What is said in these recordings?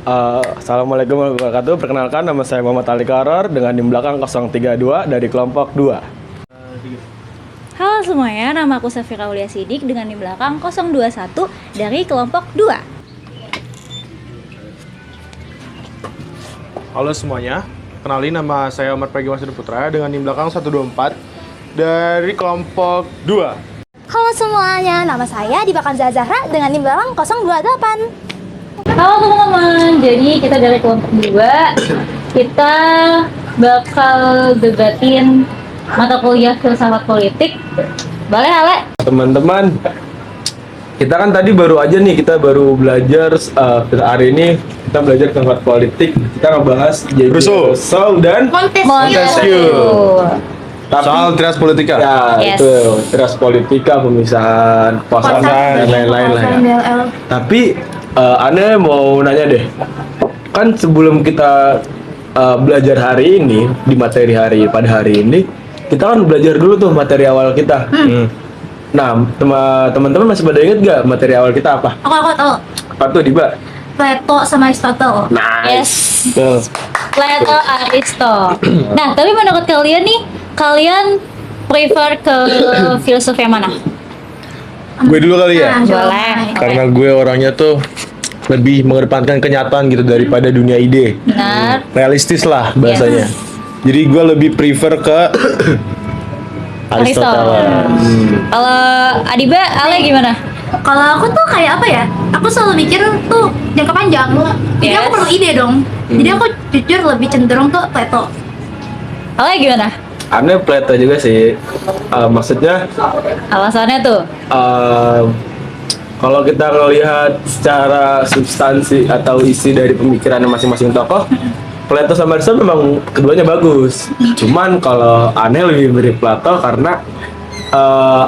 Assalamualaikum warahmatullahi wabarakatuh. Perkenalkan, nama saya Muhammad Ali Karor dengan di belakang 032 dari kelompok 2. Halo semuanya, nama aku Safira Aulia Sidik dengan di belakang 021 dari kelompok 2. Halo semuanya, kenalin nama saya Omar Pegi Masud Putra dengan di belakang 124 dari kelompok 2. Halo semuanya, nama saya Dibakan Zahra dengan tim belakang 028. Halo teman-teman, jadi kita dari kelompok 2. Kita bakal debatin mata kuliah filsafat politik. Boleh, Ale? Teman-teman, kita kan tadi baru aja nih, kita baru belajar hari ini kita belajar filsafat politik. Kita ngebahas Rousseau dan Montesquieu. Tapi, Soal trias politika. ya, Yes. itu trias politika, pemisahan kekuasaan dan lain-lain lah ya. Tapi Anda mau nanya deh, kan sebelum kita belajar hari ini di materi pada hari ini, kita kan belajar dulu tuh materi awal kita. Nah, teman-teman masih pada inget gak materi awal kita apa? Aku tahu. Apa tuh, Diba? Plato sama Aristotle. Yes, Tuh. Plato, Aristo. Nah, tapi menurut kalian nih, kalian prefer ke filsuf yang mana? Gue dulu kali ya, Boleh. karena gue orangnya tuh lebih mengedepankan kenyataan gitu daripada dunia ide. Benar. Realistis lah bahasanya. Jadi gue lebih prefer ke Aristoteles. Kalau Adiba, Ale gimana? Kalau aku tuh kayak apa ya? Aku selalu mikir tuh jangka panjang. Jadi aku Yes. perlu ide dong. Jadi aku jujur lebih cenderung ke Plato. Ale gimana? Aneh Plato juga sih. Maksudnya Alasannya tuh? kalau kita ngelihat secara substansi atau isi dari pemikirannya masing-masing tokoh, Plato sama Aristotle memang keduanya bagus. Cuman kalau aneh lebih mirip Plato karena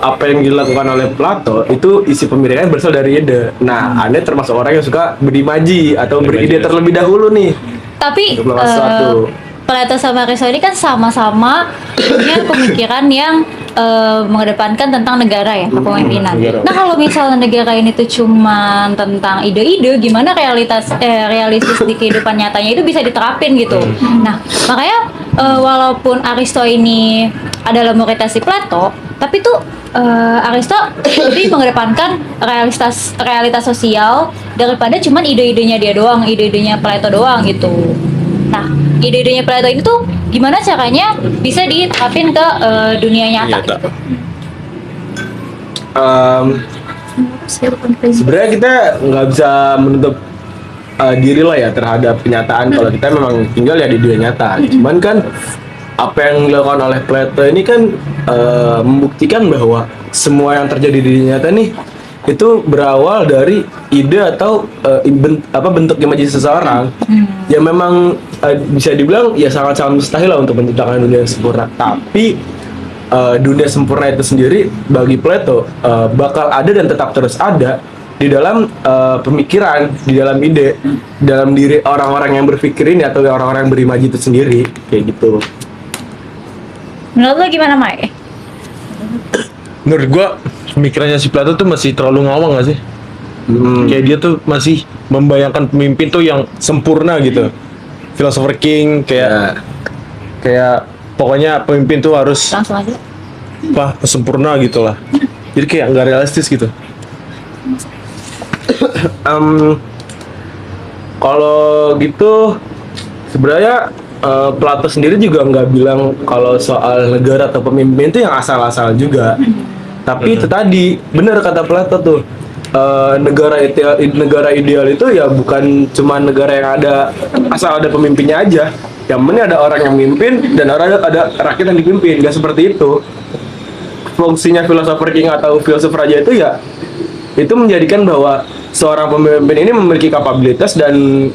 apa yang dilakukan oleh Plato itu isi pemikirannya berasal dari ide. Nah, aneh termasuk orang yang suka berimaji atau beride terlebih dahulu nih. Tapi Untuk melawan sesuatu. Plato sama Aristo ini kan sama-sama punya pemikiran yang mengedepankan tentang negara ya, kepemimpinan. negara. Nah, kalau misalnya negara ini tuh cuma tentang ide-ide, gimana realistis di kehidupan nyatanya itu bisa diterapin gitu. Nah, makanya walaupun Aristo ini adalah murid si Plato, tapi tuh Aristo lebih mengedepankan realitas sosial daripada cuman ide-idenya dia doang, ide-idenya Plato doang gitu. Nah, ide-idenya Plato ini tuh gimana caranya bisa diterapin ke dunia nyata gitu. Sebenarnya kita nggak bisa menutup diri lah ya terhadap kenyataan kalau kita memang tinggal ya di dunia nyata. Cuman kan apa yang dilakukan oleh Plato ini kan membuktikan bahwa semua yang terjadi di dunia nyata nih itu berawal dari ide atau bentuk imajinasi seseorang yang memang bisa dibilang ya sangat-sangat mustahil lah untuk menciptakan dunia yang sempurna. Tapi dunia sempurna itu sendiri bagi Plato bakal ada dan tetap terus ada di dalam pemikiran, di dalam ide, di dalam diri orang-orang yang berpikir ini atau orang-orang yang berimaji itu sendiri kayak gitu. Menurut lo gimana, Mai? Menurut gue pemikirannya si Plato tuh masih terlalu ngawang gak sih? Kayak dia tuh masih membayangkan pemimpin tuh yang sempurna gitu. Philosopher King kayak pokoknya pemimpin tuh harus Langsung aja. sempurna gitu lah. Jadi kayak nggak realistis gitu. Kalau gitu sebenarnya Plato sendiri juga nggak bilang kalau soal negara atau pemimpin itu yang asal-asal juga. Tapi itu tadi benar kata Plato tuh negara ideal itu ya bukan cuma negara yang ada asal ada pemimpinnya aja. Yang penting ada orang yang memimpin dan ada rakyat yang dipimpin. Gak seperti itu. Fungsinya philosopher king atau filsuf raja itu ya itu menjadikan bahwa seorang pemimpin ini memiliki kapabilitas dan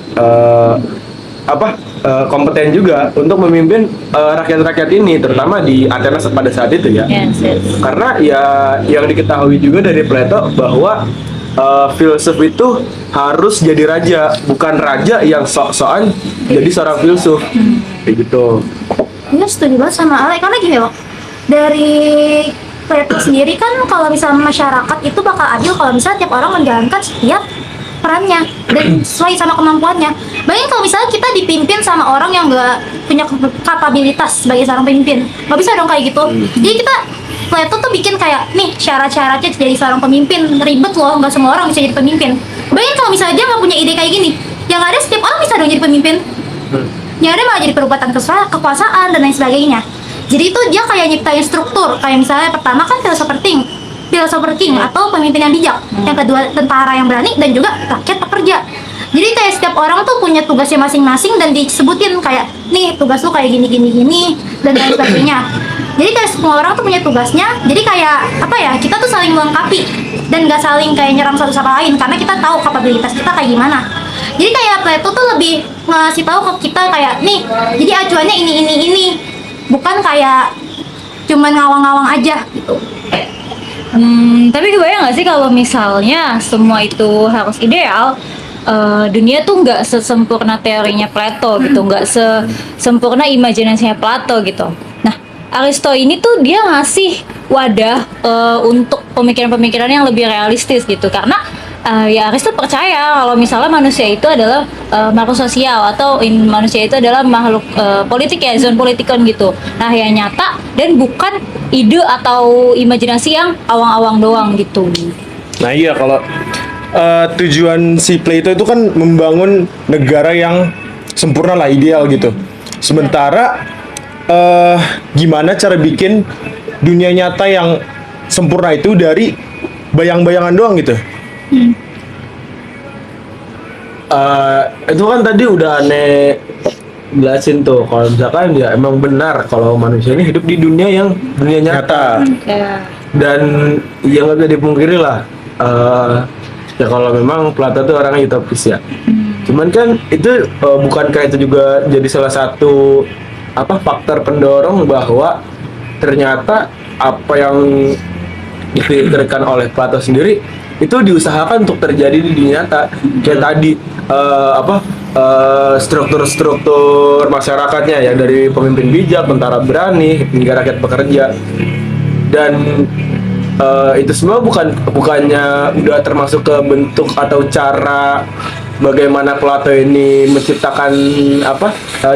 kompeten juga untuk memimpin rakyat-rakyat ini, terutama di Athena pada saat itu ya. Yes. Karena ya yang diketahui juga dari Plato bahwa filsuf itu harus jadi raja, bukan raja yang sok-sokan jadi seorang filsuf. Kayak gitu. Ini setuju banget sama Ale karena gini loh. Dari Plato sendiri kan kalau misalnya masyarakat itu bakal adil kalau misalnya tiap orang menjalankan setiap perannya dan sesuai sama kemampuannya. Bayangin kalau misalnya kita dipimpin sama orang yang nggak punya kapabilitas sebagai seorang pemimpin, nggak bisa dong kayak gitu. Jadi kita Plato tuh bikin kayak nih syarat-syaratnya jadi seorang pemimpin, ribet loh, nggak semua orang bisa jadi pemimpin. Bayangin kalau misalnya dia nggak punya ide kayak gini, yang ada setiap orang bisa dong jadi pemimpin. Yang ada malah jadi perubatan kekuasaan dan lain sebagainya. Jadi itu dia kayak nyiptain struktur, kayak misalnya pertama kan philosopher king atau pemimpin yang bijak. Yang kedua tentara yang berani dan juga rakyat pekerja. Jadi kayak setiap orang tuh punya tugasnya masing-masing dan disebutin kayak nih tugas lu kayak gini dan lain sebagainya. Jadi kayak semua orang tuh punya tugasnya. Jadi kayak apa ya, kita tuh saling melengkapi dan gak saling kayak nyerang satu sama lain karena kita tahu kapabilitas kita kayak gimana. Jadi kayak Plato tuh lebih ngasih tahu ke kita kayak nih, jadi acuannya ini. Bukan kayak cuman ngawang-ngawang aja gitu. Tapi kebayang nggak sih kalau misalnya semua itu harus ideal, dunia tuh nggak sesempurna teorinya Plato gitu, nggak sesempurna imajinasinya Plato gitu. Nah, Aristo ini tuh dia ngasih wadah untuk pemikiran-pemikiran yang lebih realistis gitu, karena ya Aristo percaya kalau misalnya manusia itu adalah makhluk sosial atau manusia itu adalah makhluk politik ya, zon politikon gitu. Nah, yang nyata dan bukan ide atau imajinasi yang awang-awang doang gitu. Nah iya, kalau tujuan si Plato itu kan membangun negara yang sempurna lah, ideal gitu. Sementara gimana cara bikin dunia nyata yang sempurna itu dari bayang-bayangan doang gitu. Itu kan tadi udah aneh jelasin tuh, kalau misalkan ya emang benar kalau manusia ini hidup di dunia nyata. Dan ya nggak bisa dipungkiri lah, ya kalau memang Plato tuh orangnya utopis ya. Cuman kan itu bukankah itu juga jadi salah satu faktor pendorong bahwa ternyata apa yang dipikirkan oleh Plato sendiri itu diusahakan untuk terjadi di dunia nyata. Kayak tadi struktur-struktur masyarakatnya ya, dari pemimpin bijak, tentara berani, hingga rakyat pekerja. Dan itu semua bukannya udah termasuk ke bentuk atau cara bagaimana Plato ini menciptakan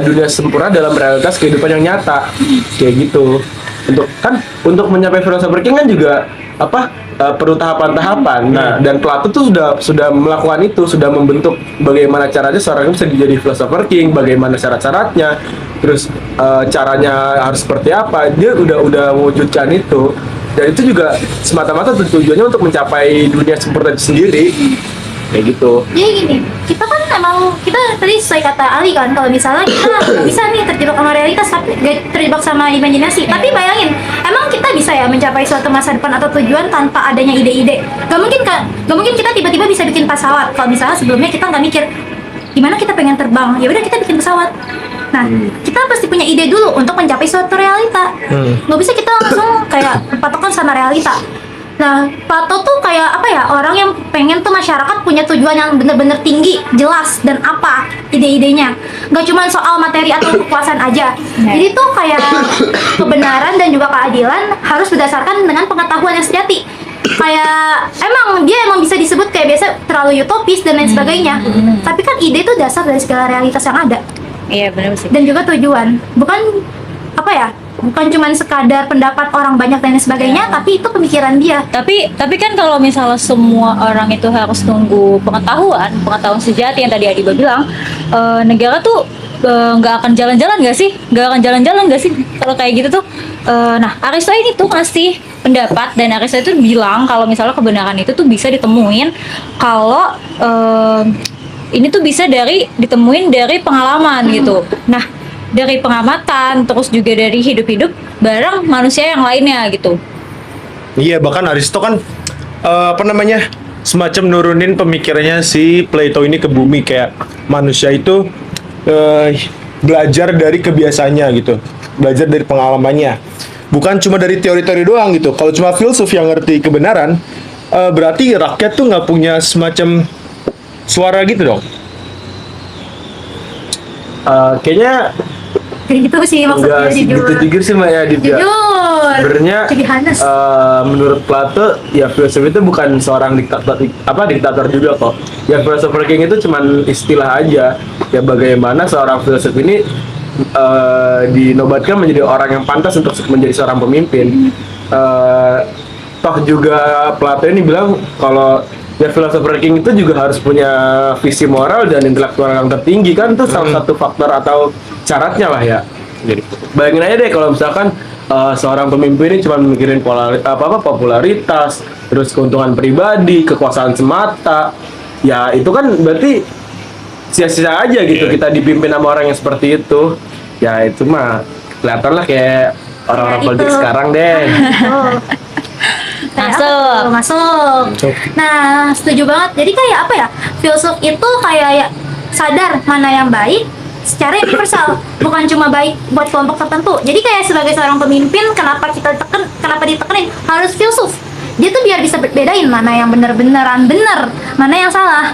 dunia sempurna dalam realitas kehidupan yang nyata kayak gitu. Untuk mencapai philosopher king kan juga perlu tahapan-tahapan. Nah, dan Plato tuh sudah melakukan itu, sudah membentuk bagaimana caranya seorang itu bisa jadi philosopher king, bagaimana syarat-syaratnya, terus caranya harus seperti apa. Dia udah mewujudkan itu. Dan itu juga semata-mata tujuannya untuk mencapai dunia sempurna itu sendiri. Kayak gitu. Jadi gini, kita kan kita tadi sesuai kata Ali kan, kalau misalnya kita nggak bisa nih terjebak sama realitas, tapi terjebak sama imajinasi. Tapi bayangin, emang kita bisa ya mencapai suatu masa depan atau tujuan tanpa adanya ide-ide? Gak mungkin kita tiba-tiba bisa bikin pesawat kalau misalnya sebelumnya kita nggak mikir gimana kita pengen terbang. Ya udah, kita bikin pesawat. Nah, kita pasti punya ide dulu untuk mencapai suatu realita. Nggak bisa kita langsung kayak patokan sama realita. Nah, Plato tuh kayak orang yang pengen tuh masyarakat punya tujuan yang bener-bener tinggi, jelas, dan apa ide-idenya. Nggak cuma soal materi atau kekuasaan aja. Jadi tuh kayak kebenaran dan juga keadilan harus berdasarkan dengan pengetahuan yang sejati. Kayak dia emang bisa disebut kayak biasa terlalu utopis dan lain sebagainya. Tapi kan ide itu dasar dari segala realitas yang ada. Iya, benar sih. Dan juga tujuan. Bukan bukan cuma sekadar pendapat orang banyak dan lain sebagainya, tapi itu pemikiran dia. Tapi kan kalau misalnya semua orang itu harus nunggu pengetahuan sejati yang tadi Adiba bilang, negara tuh nggak akan jalan-jalan nggak sih? Kalau kayak gitu tuh. Nah, Aristo ini tuh ngasih pendapat, dan Aristo itu bilang kalau misalnya kebenaran itu tuh bisa ditemuin kalau ini tuh bisa ditemuin dari pengalaman gitu. Nah, dari pengamatan, terus juga dari hidup-hidup bareng manusia yang lainnya gitu. Iya, bahkan Aristo kan semacam nurunin pemikirannya si Plato ini ke bumi, kayak manusia itu belajar dari kebiasaannya gitu, belajar dari pengalamannya, bukan cuma dari teori-teori doang gitu. Kalau cuma filsuf yang ngerti kebenaran, berarti rakyat tuh nggak punya semacam suara gitu dong. Kayaknya kayak gitu sih maksudnya. Enggak sih jujur gitu juga sih Mbak ya Adit ya. jujur Sebenarnya Jadi Hanes. menurut Plato ya filosof itu bukan seorang diktator juga kok. Ya philosopher king itu cuman istilah aja. Ya bagaimana seorang filosof ini dinobatkan menjadi orang yang pantas untuk menjadi seorang pemimpin. Toh juga Plato ini bilang kalau ya philosopher king itu juga harus punya visi moral dan intelektual yang tertinggi kan, itu salah satu faktor atau syaratnya lah ya. Jadi bayangin aja deh kalau misalkan seorang pemimpin ini cuma mikirin popularitas, terus keuntungan pribadi, kekuasaan semata, ya itu kan berarti sia-sia aja gitu kita dipimpin sama orang yang seperti itu. Ya itu mah kelihatan lah kayak orang-orang Ya, politik itu. sekarang deh. Tuh. Kayak apa Masuk. tuh? Masuk. Nah, setuju banget. Jadi kayak apa ya? Filsuf itu kayak ya sadar mana yang baik secara universal, bukan cuma baik buat kelompok tertentu. Jadi kayak sebagai seorang pemimpin, kenapa ditekenin harus filsuf? Dia tuh biar bisa bedain mana yang bener-beneran bener, mana yang salah.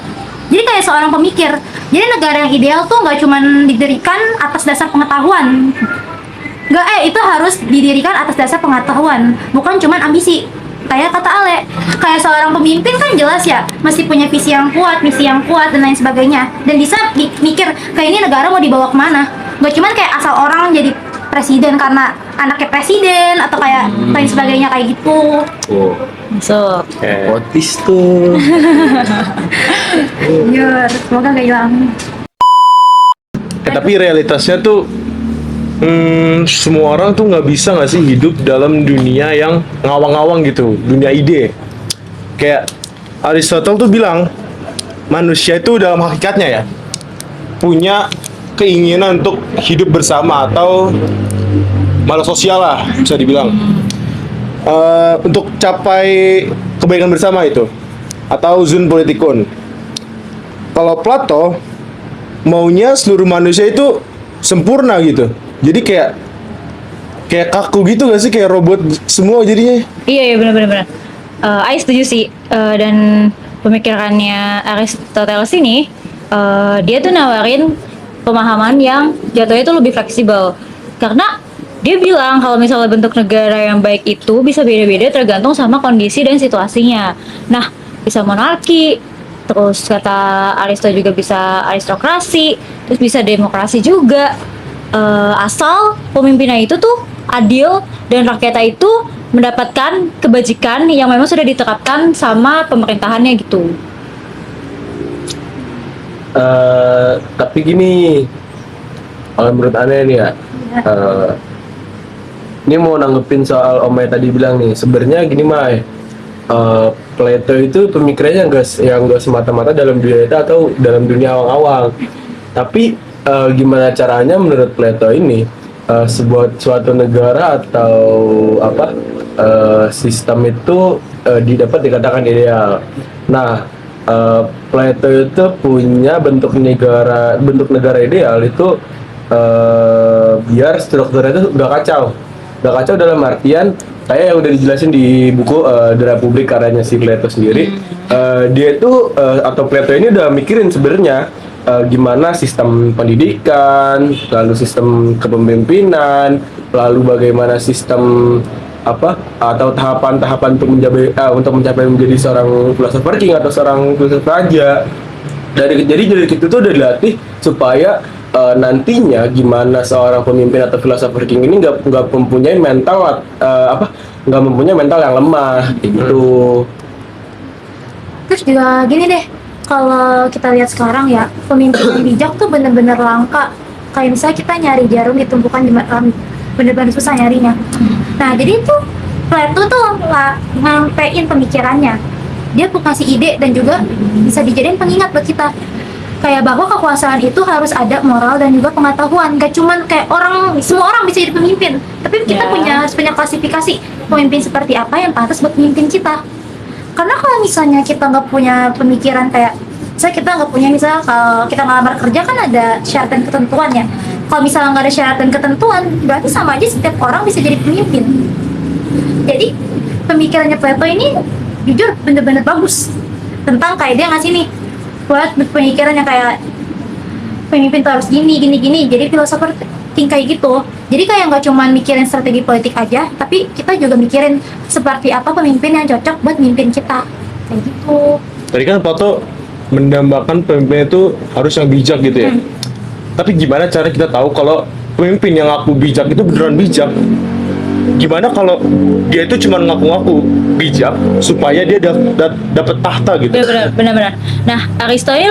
Jadi kayak seorang pemikir. Jadi negara yang ideal tuh nggak cuma didirikan atas dasar pengetahuan. Itu harus didirikan atas dasar pengetahuan, bukan cuman ambisi. Kayak kata Ale, kayak seorang pemimpin kan jelas ya, mesti punya visi yang kuat, misi yang kuat dan lain sebagainya. Dan bisa mikir kayak ini negara mau dibawa kemana. Gak cuman kayak asal orang jadi presiden karena anaknya presiden atau kayak lain sebagainya kayak gitu. Oh, Masuk. otis tuh. Jujur, semoga gak hilang. Tapi realitasnya tuh semua orang tuh nggak bisa nggak sih hidup dalam dunia yang ngawang-ngawang gitu, dunia ide. Kayak Aristotle tuh bilang manusia itu dalam hakikatnya ya punya keinginan untuk hidup bersama atau malah sosial lah bisa dibilang. Untuk capai kebaikan bersama itu atau zoon politikon. Kalau Plato maunya seluruh manusia itu sempurna gitu. Jadi kayak kaku gitu gak sih, kayak robot semua jadinya. Iya benar-benar. I setuju sih. Dan pemikirannya Aristoteles ini dia tuh nawarin pemahaman yang jatuhnya itu lebih fleksibel. Karena dia bilang kalau misalnya bentuk negara yang baik itu bisa beda-beda tergantung sama kondisi dan situasinya. Nah, bisa monarki, terus kata Aristo juga bisa aristokrasi, terus bisa demokrasi juga. Asal pemimpinnya itu tuh adil dan rakyatnya itu mendapatkan kebajikan yang memang sudah diterapkan sama pemerintahannya gitu. Tapi gini, kalau menurut aneh nih ya, ini mau nanggepin soal Om Mai tadi bilang nih, sebenarnya gini Mai, Plato itu pemikirannya nggak semata-mata dalam dunia itu atau dalam dunia awang-awang, tapi gimana caranya menurut Plato ini suatu negara atau sistem itu didapat dikatakan ideal. Nah, Plato itu punya bentuk negara ideal itu biar strukturnya itu nggak kacau dalam artian kayak yang udah dijelasin di buku The Republic karyanya si Plato sendiri. Dia itu atau Plato ini udah mikirin sebenarnya gimana sistem pendidikan, lalu sistem kepemimpinan, lalu bagaimana sistem atau tahapan-tahapan untuk mencapai menjadi seorang philosopher king atau seorang filsuf raja. Jadi dari situ tuh udah dilatih supaya nantinya gimana seorang pemimpin atau philosopher king ini nggak mempunyai mental nggak mempunyai mental yang lemah gitu. Terus juga gini deh, kalau kita lihat sekarang ya, pemimpin yang bijak tuh bener-bener langka. Kayak misalnya kita nyari jarum di tumpukan bener-bener susah nyarinya. Nah, jadi itu Plato tuh ngampein pemikirannya. Dia kasih ide dan juga bisa dijadiin pengingat buat kita. Kayak bahwa kekuasaan itu harus ada moral dan juga pengetahuan. Gak cuman kayak semua orang bisa jadi pemimpin. Tapi kita punya klasifikasi pemimpin seperti apa yang pantas buat pemimpin kita. Karena kalau misalnya kita nggak punya pemikiran kayak kita nggak punya, misalnya kalau kita ngelamar kerja kan ada syarat dan ketentuan ya. Kalau misalnya nggak ada syarat dan ketentuan, berarti sama aja setiap orang bisa jadi pemimpin. Jadi pemikirannya Plato ini jujur bener-bener bagus tentang kayak dia ngasih nih buat pemikiran yang kayak pemimpin tuh harus gini gini gini. Jadi filosofer kayak gitu. Jadi kayak nggak cuma mikirin strategi politik aja, tapi kita juga mikirin seperti apa pemimpin yang cocok buat mimpin kita. Kayak gitu. Tadi kan Plato mendambakan pemimpin itu harus yang bijak gitu ya. Tapi gimana cara kita tahu kalau pemimpin yang ngaku bijak itu beneran bijak? Gimana kalau dia itu cuma ngaku-ngaku bijak supaya dia dapat tahta gitu? Benar-benar. Nah, Aristo ini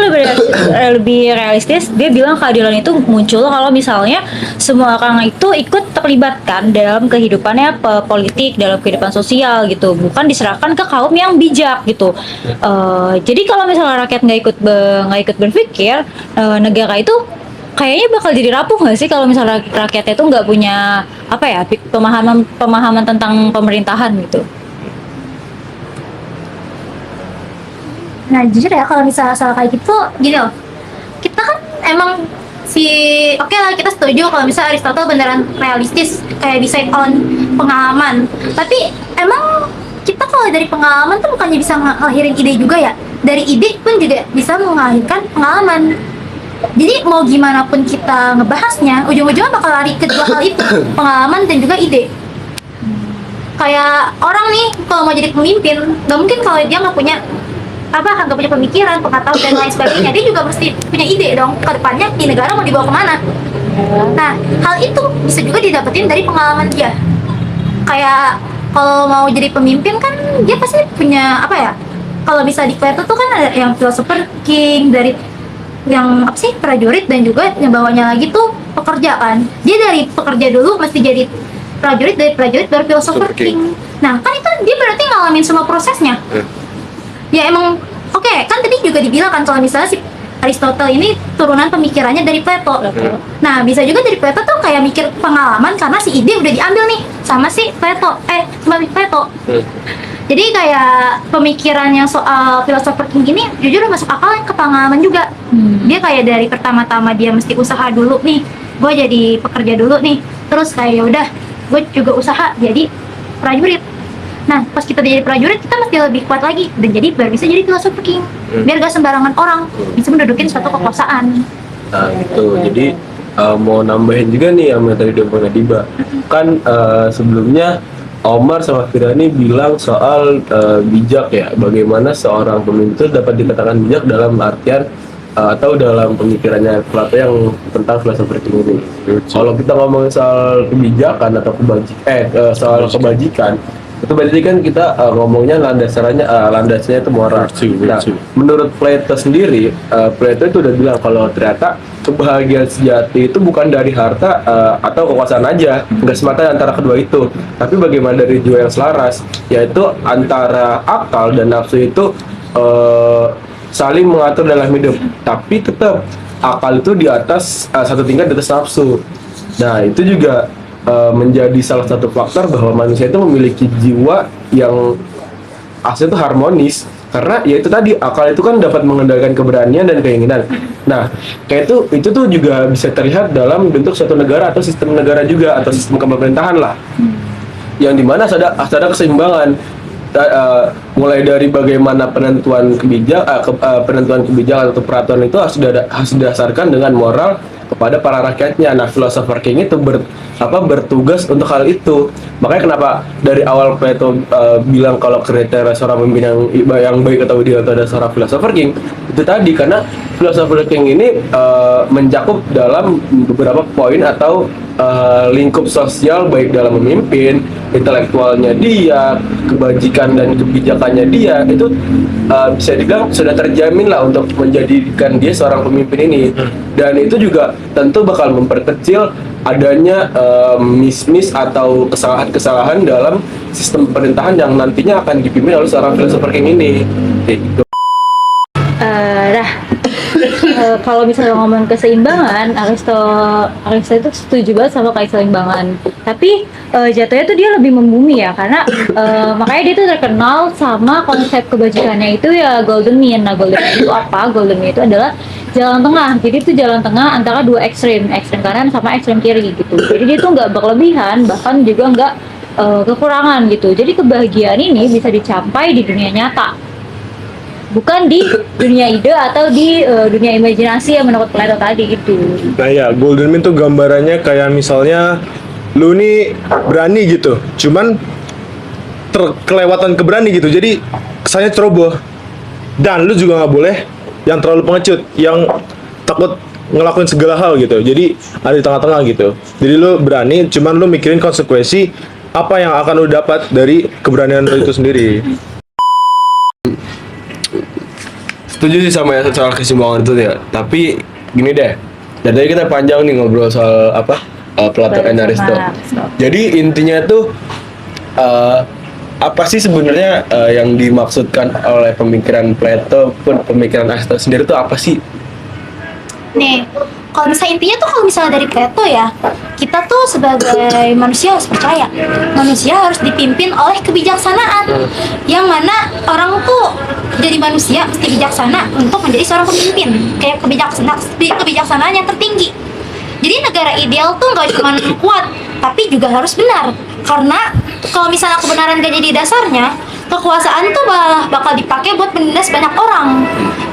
lebih realistis. Dia bilang keadilan itu muncul kalau misalnya semua orang itu ikut terlibatkan dalam kehidupannya politik, dalam kehidupan sosial gitu, bukan diserahkan ke kaum yang bijak gitu. Jadi kalau misalnya rakyat nggak ikut berpikir, negara itu kayaknya bakal jadi rapuh nggak sih kalau misalnya rakyatnya itu nggak punya apa ya pemahaman tentang pemerintahan gitu. Nah jujur ya kalau misalnya soal kayak gitu gini loh, kita kan emang oke lah kita setuju kalau misalnya Aristotle beneran realistis kayak bisa on pengalaman, tapi emang kita kalau dari pengalaman tuh bukannya bisa ngelahirin ide juga ya, dari ide pun juga bisa melahirkan pengalaman. Jadi mau gimana pun kita ngebahasnya, ujung-ujungnya bakal lari ke dua hal itu, pengalaman dan juga ide. Kayak orang nih kalau mau jadi pemimpin, nggak mungkin kalau dia nggak punya pemikiran, pengetahuan dan lain sebagainya, dia juga mesti punya ide dong ke depannya di negara mau dibawa kemana. Nah hal itu bisa juga didapetin dari pengalaman dia. Kayak kalau mau jadi pemimpin kan dia pasti punya kalau bisa di Plato tuh kan ada yang philosopher king, dari yang prajurit, dan juga yang bawahnya lagi tuh pekerja kan. Dia dari pekerja dulu mesti jadi prajurit, dari prajurit baru philosopher king. Nah kan itu dia berarti ngalamin semua prosesnya. Ya emang oke, kan tadi juga dibilang kan kalau misalnya si Aristotle ini turunan pemikirannya dari Plato. Nah bisa juga dari Plato tuh kayak mikir pengalaman karena si ide udah diambil nih sama si Plato. Jadi kayak pemikiran yang soal philosopher king ini jujur masuk akal ke pengalaman juga. Dia kayak dari pertama-tama dia mesti usaha dulu nih, gue jadi pekerja dulu nih, terus kayak yaudah gue juga usaha jadi prajurit. Nah pas kita jadi prajurit kita mesti lebih kuat lagi dan jadi baru bisa jadi philosopher king, biar gak sembarangan orang bisa mendudukin suatu kekuasaan. Nah gitu, jadi mau nambahin juga nih yang tadi udah pernah Diba kan sebelumnya Omar sama Firani bilang soal bijak ya, bagaimana seorang pemimpin itu dapat dikatakan bijak dalam artian atau dalam pemikirannya Plato yang tentang philosopher king ini. Kalau kita ngomongin soal kebijakan atau soal kebajikan, itu berarti kan kita ngomongnya landasnya itu moral. Nah, menurut Plato sendiri, Plato itu udah bilang kalau ternyata kebahagiaan sejati itu bukan dari harta atau kekuasaan aja, nggak semata antara kedua itu, tapi bagaimana dari jiwa yang selaras, yaitu antara akal dan nafsu itu saling mengatur dalam hidup, tapi tetap akal itu di atas satu tingkat di atas nafsu. Nah itu juga menjadi salah satu faktor bahwa manusia itu memiliki jiwa yang asli itu harmonis, karena ya itu tadi akal itu kan dapat mengendalikan keberanian dan keinginan. Nah kayak itu tuh juga bisa terlihat dalam bentuk suatu negara atau sistem negara juga, atau sistem pemerintahan lah, yang dimana ada keseimbangan. Mulai dari bagaimana penentuan kebijakan atau peraturan itu harus didasarkan dengan moral kepada para rakyatnya. Nah, philosopher king itu bertugas untuk hal itu. Makanya kenapa dari awal Plato bilang kalau kriteria seorang pemimpin yang baik atau ideal itu ada seorang philosopher king, itu tadi karena philosopher king ini mencakup dalam beberapa poin atau lingkup sosial, baik dalam memimpin, intelektualnya dia, kebajikan dan kebijakannya dia, itu bisa dibilang sudah terjamin lah untuk menjadikan dia seorang pemimpin ini. Dan itu juga tentu bakal memperkecil adanya miss atau kesalahan-kesalahan dalam sistem pemerintahan yang nantinya akan dipimpin oleh seorang philosopher king ini. Gitu. Kalau misalnya ngomong keseimbangan, Aristo itu setuju banget sama keseimbangan. Tapi jatuhnya tuh dia lebih membumi ya, karena makanya dia tuh terkenal sama konsep kebajikannya itu ya golden mean. Nah golden mean itu apa? Golden mean itu adalah jalan tengah. Jadi itu jalan tengah antara dua ekstrim kanan sama ekstrim kiri gitu. Jadi dia tuh nggak berlebihan, bahkan juga nggak kekurangan gitu. Jadi kebahagiaan ini bisa dicapai di dunia nyata. bukan di dunia ide atau di dunia imajinasi yang menurut Plato tadi gitu. Nah ya, golden mean tuh gambarannya kayak misalnya lu nih berani gitu, cuman kelewatan keberani gitu, jadi kesannya ceroboh. Dan lu juga nggak boleh yang terlalu pengecut, yang takut ngelakuin segala hal gitu. Jadi ada di tengah-tengah gitu. Jadi lu berani, cuman lu mikirin konsekuensi apa yang akan lu dapat dari keberanian lu itu sendiri. Setuju sih sama ya soal keseimbangan itu ya. Tapi gini deh, dari tadi kita panjang nih ngobrol soal apa Plato dan Aristo. Jadi intinya tuh apa sih sebenarnya yang dimaksudkan oleh pemikiran Plato pun pemikiran Aristo sendiri tuh apa sih? Nih, kalau misalnya intinya tuh kalau misalnya dari Plato ya, kita tuh sebagai manusia harus percaya, manusia harus dipimpin oleh kebijaksanaan, yang mana orang tuh jadi manusia mesti bijaksana untuk menjadi seorang pemimpin, kayak kebijaksanaan yang tertinggi. Jadi negara ideal tuh nggak cuma kuat, tapi juga harus benar. Karena kalau misalnya kebenaran gak jadi dasarnya, kekuasaan tuh bakal dipakai buat menindas banyak orang.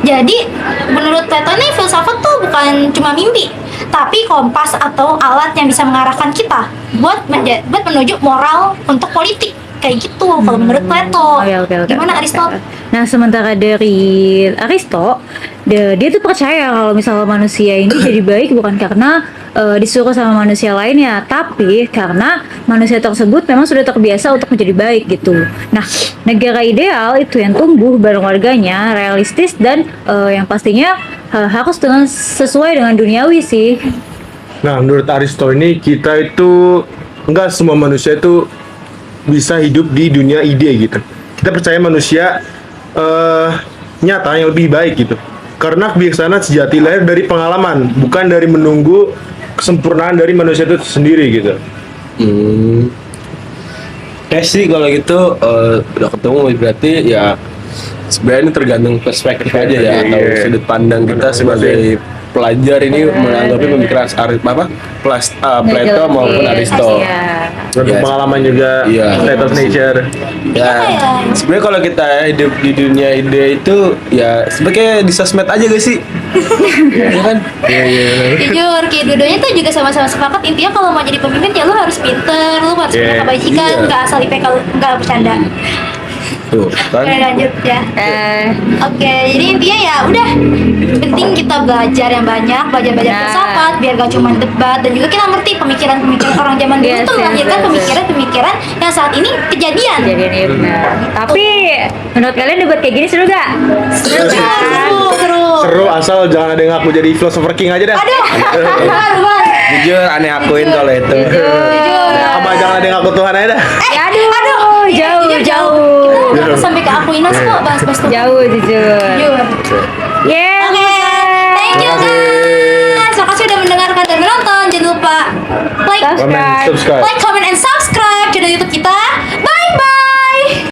Jadi menurut Plato nih, filsafat tuh bukan cuma mimpi, tapi kompas atau alat yang bisa mengarahkan kita buat menuju moral untuk politik. Kayak gitu kalau menurut Plato. Oke. Gimana Aristotle? Nah, sementara dari Aristo, dia tuh percaya kalau misalnya manusia ini jadi baik bukan karena disuruh sama manusia lainnya, tapi karena manusia tersebut memang sudah terbiasa untuk menjadi baik gitu. Nah, negara ideal itu yang tumbuh bareng warganya, realistis dan yang pastinya harus sesuai dengan duniawi sih. Nah, menurut Aristo ini kita itu enggak semua manusia itu bisa hidup di dunia ide gitu. Kita percaya manusia nyata yang lebih baik gitu. Karena kebijaksanaan sejati lahir dari pengalaman, bukan dari menunggu kesempurnaan dari manusia itu sendiri gitu. Sih kalau gitu udah ketemu berarti ya sebenarnya ini tergantung perspektif aja ya atau sudut pandang kita sebagai pelajar ini menanggapi pemikiran Plato maupun Aristo. Tergantung pengalaman juga, state of nature. Ya, sebenarnya kalau kita hidup di dunia ide itu ya sebagai di sosmed aja gak sih? Iya kan? Jujur, kayak dua-duanya tuh juga sama-sama sepakat, intinya kalau mau jadi pemimpin ya lu harus pinter, lu harus punya kebajikan, nggak asal IPK lu nggak bercanda. Tuh, kan? Oke, lanjut ya. Oke, jadi intinya ya udah, penting kita belajar yang banyak, belajar filsafat biar gak cuma debat, dan juga kita ngerti pemikiran-pemikiran orang zaman dulu tuh melahirkan pemikiran-pemikiran yang saat ini kejadian. Iya benar. Tapi menurut kalian debat kayak gini seru gak? Seru. Seru asal jangan ada yang ngaku jadi philosopher king aja dah. Aduh, Jujur aneh akuin kalau itu. jujur. Sama jangan ada yang ngaku Tuhan aja dah. Aduh, jauh. Kita nggak sampai ke Aquinas kok bahas-bahas Tuhan. Jauh jujur. Jujur. Yeah. Oke, thank you guys. Makasih udah mendengarkan dan menonton. Jangan lupa like, Comment, subscribe. comment, and subscribe.